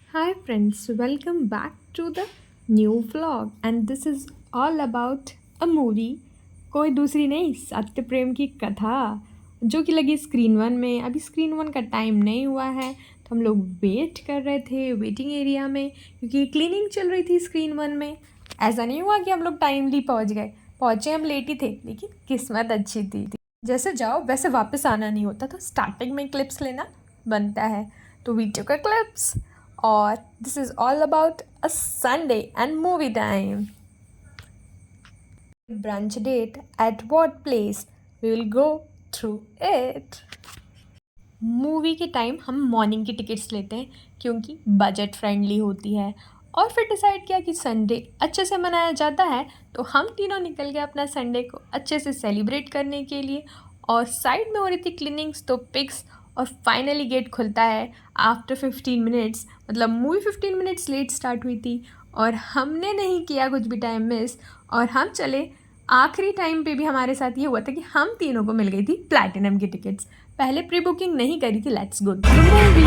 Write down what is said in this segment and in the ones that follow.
Hi friends, welcome back to the new vlog and this is all about a movie कोई दूसरी नहीं सत्य प्रेम की कथा जो कि लगी स्क्रीन वन में। अभी स्क्रीन वन का टाइम नहीं हुआ है तो हम लोग वेट कर रहे थे वेटिंग एरिया में क्योंकि क्लीनिंग चल रही थी स्क्रीन वन में। ऐसा नहीं हुआ कि हम लोग टाइमली पहुंच गए, पहुंचे हम लेट ही थे लेकिन किस्मत अच्छी थी। जैसे जाओ वैसे वापस आना नहीं होता, तो स्टार्टिंग में क्लिप्स लेना बनता है, तो वीडियो का क्लिप्स। और this is all about a Sunday and movie time. Brunch date at what place, we will go through it. Movie के टाइम हम मॉर्निंग की टिकट्स लेते हैं क्योंकि बजट फ्रेंडली होती है। और फिर डिसाइड किया कि संडे अच्छे से मनाया जाता है, तो हम तीनों निकल गए अपना संडे को अच्छे से सेलिब्रेट करने के लिए। और साइड में हो रही थी क्लीनिंग्स तो पिक्स, और फाइनली गेट खुलता है आफ्टर 15 मिनट्स। मतलब मूवी 15 मिनट्स लेट स्टार्ट हुई थी और हमने नहीं किया कुछ भी टाइम मिस, और हम चले। आखिरी टाइम पे भी हमारे साथ ये हुआ था कि हम तीनों को मिल गई थी प्लैटिनम की टिकट्स। पहले प्री बुकिंग नहीं करी थी। Let's go to movie.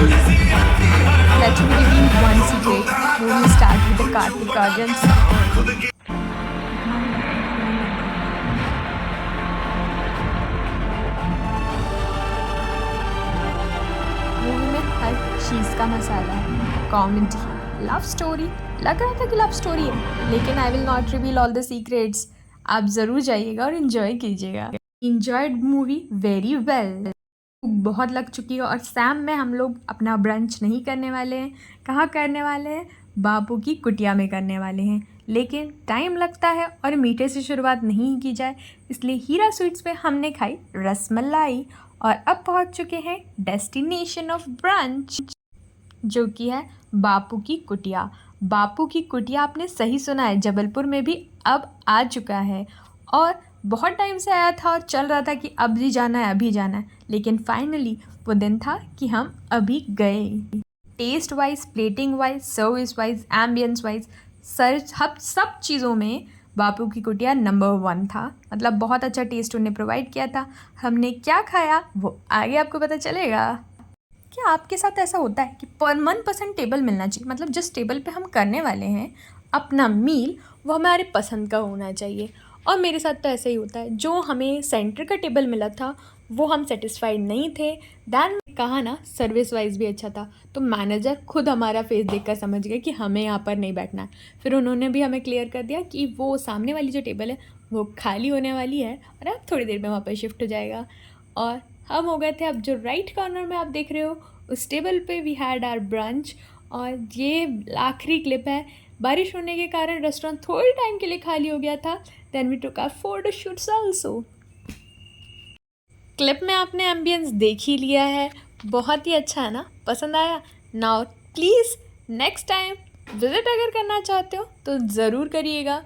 Let's me give you one secret, movie start with the Kartik Aaryan song. Movie में हर चीज़ का मसाला है, कॉमेडी, लव स्टोरी। लग रहा था कि लव स्टोरी है लेकिन I will not reveal all the secrets. आप ज़रूर जाइएगा और इन्जॉय कीजिएगा। Enjoyed movie very well. बहुत लग चुकी है और सैम में हम लोग अपना ब्रंच नहीं करने वाले हैं। कहाँ करने वाले हैं? बापू की कुटिया में करने वाले हैं। लेकिन टाइम लगता है और मीठे से शुरुआत नहीं की जाए, इसलिए हीरा स्वीट्स पे हमने खाई रसमलाई। और अब पहुंच चुके हैं डेस्टिनेशन ऑफ ब्रंच, जो कि है बापू की कुटिया। बापू की कुटिया आपने सही सुना है, जबलपुर में भी अब आ चुका है। और बहुत टाइम से आया था और चल रहा था कि अभी जाना है अभी जाना है, लेकिन फाइनली वो दिन था कि हम अभी गए। Taste wise, plating wise, service wise, ambience wise, सब चीज़ों में बापू की कुटिया नंबर 1 था। मतलब बहुत अच्छा टेस्ट उन्हें प्रोवाइड किया था। हमने क्या खाया वो आगे आपको पता चलेगा। क्या आपके साथ ऐसा होता है कि पर मनपसंद टेबल मिलना चाहिए? मतलब जिस टेबल पे हम करने वाले हैं अपना मील, वो हमारे पसंद का होना चाहिए। और मेरे साथ तो ऐसा ही होता है। जो हमें सेंटर का टेबल मिला था वो हम सेटिस्फाइड नहीं थे। दैन कहा ना, सर्विस वाइज भी अच्छा था, तो मैनेजर खुद हमारा फेस देखकर समझ गए कि हमें यहाँ पर नहीं बैठना है। फिर उन्होंने भी हमें क्लियर कर दिया कि वो सामने वाली जो टेबल है वो खाली होने वाली है और अब थोड़ी देर में वहाँ पर शिफ्ट हो जाएगा। और हम हो गए थे। अब जो राइट कॉर्नर में आप देख रहे हो उस टेबल पे वी हैड आवर ब्रंच। और ये आखिरी क्लिप है। बारिश होने के कारण रेस्टोरेंट थोड़ी टाइम के लिए खाली हो गया था। Then we took our photo shoots also. Clip में आपने एम्बियंस देख ही लिया है, बहुत ही अच्छा है ना, पसंद आया? Now please next time visit अगर करना चाहते हो तो ज़रूर करिएगा।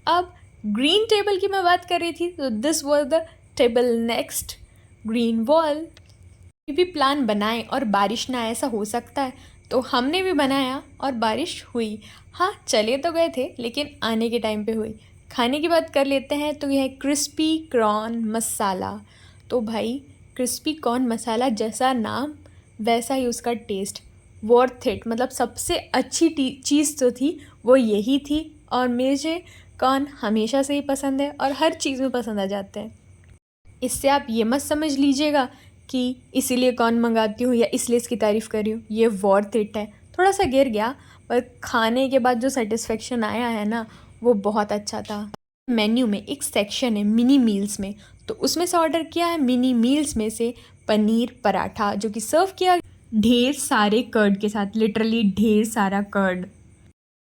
अब ग्रीन टेबल की मैं बात कर रही थी, तो this was the table next green wall. भी प्लान बनाए और बारिश ना, ऐसा हो सकता है, तो हमने भी बनाया और बारिश हुई। हाँ, चले तो गए थे लेकिन आने के टाइम पे हुई। खाने की बात कर लेते हैं तो यह है क्रिस्पी कॉर्न मसाला। तो भाई, क्रिस्पी कॉर्न मसाला जैसा नाम वैसा ही उसका टेस्ट, वर्थ इट। मतलब सबसे अच्छी चीज़ तो थी वो यही थी। और मुझे कॉर्न हमेशा से ही पसंद है और हर चीज़ में पसंद आ जाते हैं। इससे आप ये मत समझ लीजिएगा कि इसीलिए कौन मंगाती हूँ या इसलिए इसकी तारीफ़ कर रही हूँ। ये वर्थ इट है। थोड़ा सा गिर गया पर खाने के बाद जो सेटिस्फेक्शन आया है ना, वो बहुत अच्छा था। मेन्यू में एक सेक्शन है मिनी मील्स में, तो उसमें से ऑर्डर किया है मिनी मील्स में से पनीर पराठा, जो कि सर्व किया ढेर सारे कर्ड के साथ, लिटरली ढेर सारा कर्ड।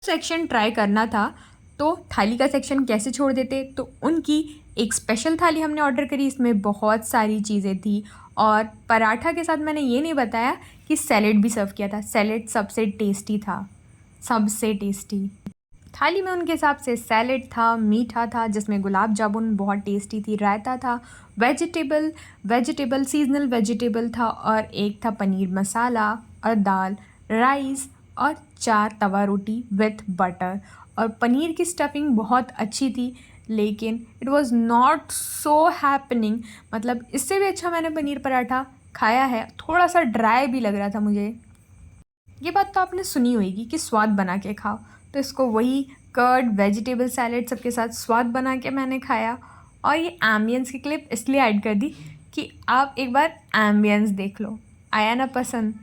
सेक्शन ट्राई करना था तो थाली का सेक्शन कैसे छोड़ देते, तो उनकी एक स्पेशल थाली हमने ऑर्डर करी। इसमें बहुत सारी चीज़ें थी और पराठा के साथ मैंने ये नहीं बताया कि सैलेड भी सर्व किया था। सैलेड सबसे टेस्टी था, सबसे टेस्टी। थाली में उनके हिसाब से सैलेड था, मीठा था जिसमें गुलाब जामुन बहुत टेस्टी थी, रायता था, वेजिटेबल सीजनल वेजिटेबल था, और एक था पनीर मसाला और दाल, राइस और 4 तवा रोटी विथ बटर। और पनीर की स्टफिंग बहुत अच्छी थी लेकिन it was not so happening. मतलब इससे भी अच्छा मैंने पनीर पराठा खाया है, थोड़ा सा ड्राई भी लग रहा था मुझे। ये बात तो आपने सुनी होगी कि स्वाद बना के खाओ, तो इसको वही कर्ड वेजिटेबल सैलेड सबके साथ स्वाद बना के मैंने खाया। और ये एम्बियंस की क्लिप इसलिए ऐड कर दी कि आप एक बार एम्बियंस देख लो, आया ना पसंद।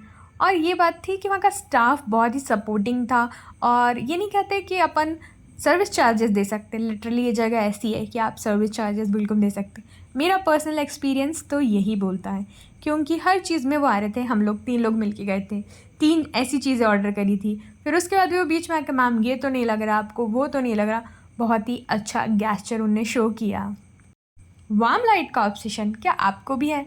और ये बात थी कि वहाँ का स्टाफ बहुत ही सपोर्टिंग था, और ये नहीं कहते कि अपन सर्विस चार्जेस दे सकते, लिटरली ये जगह ऐसी है कि आप सर्विस चार्जेस बिल्कुल दे सकते। मेरा पर्सनल एक्सपीरियंस तो यही बोलता है, क्योंकि हर चीज़ में वो आ रहे थे, हम लोग 3 लोग मिल के गए थे, 3 ऐसी चीज़ें ऑर्डर करी थी। फिर उसके बाद भी वो बीच में आकर मैम ये तो नहीं लग रहा आपको, वो तो नहीं लग रहा। बहुत ही अच्छा गैस्चर उनने शो किया। वार्म लाइट का ऑब्सेशन क्या आपको भी है?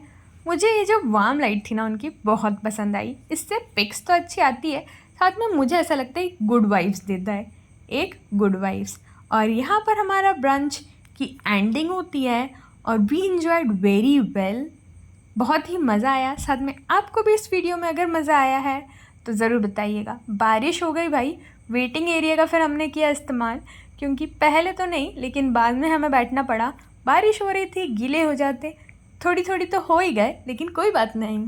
मुझे ये जो वार्म लाइट थी ना उनकी बहुत पसंद आई। इससे पिक्स तो अच्छी आती है, साथ में मुझे ऐसा लगता है गुड वाइब्स देता है, एक गुड वाइब्स। और यहाँ पर हमारा ब्रंच की एंडिंग होती है और वी इन्जॉयड वेरी वेल। बहुत ही मज़ा आया। साथ में आपको भी इस वीडियो में अगर मज़ा आया है तो ज़रूर बताइएगा। बारिश हो गई भाई, वेटिंग एरिया का फिर हमने किया इस्तेमाल, क्योंकि पहले तो नहीं लेकिन बाद में हमें बैठना पड़ा। बारिश हो रही थी, गीले हो जाते, थोड़ी थोड़ी तो हो ही गए, लेकिन कोई बात नहीं।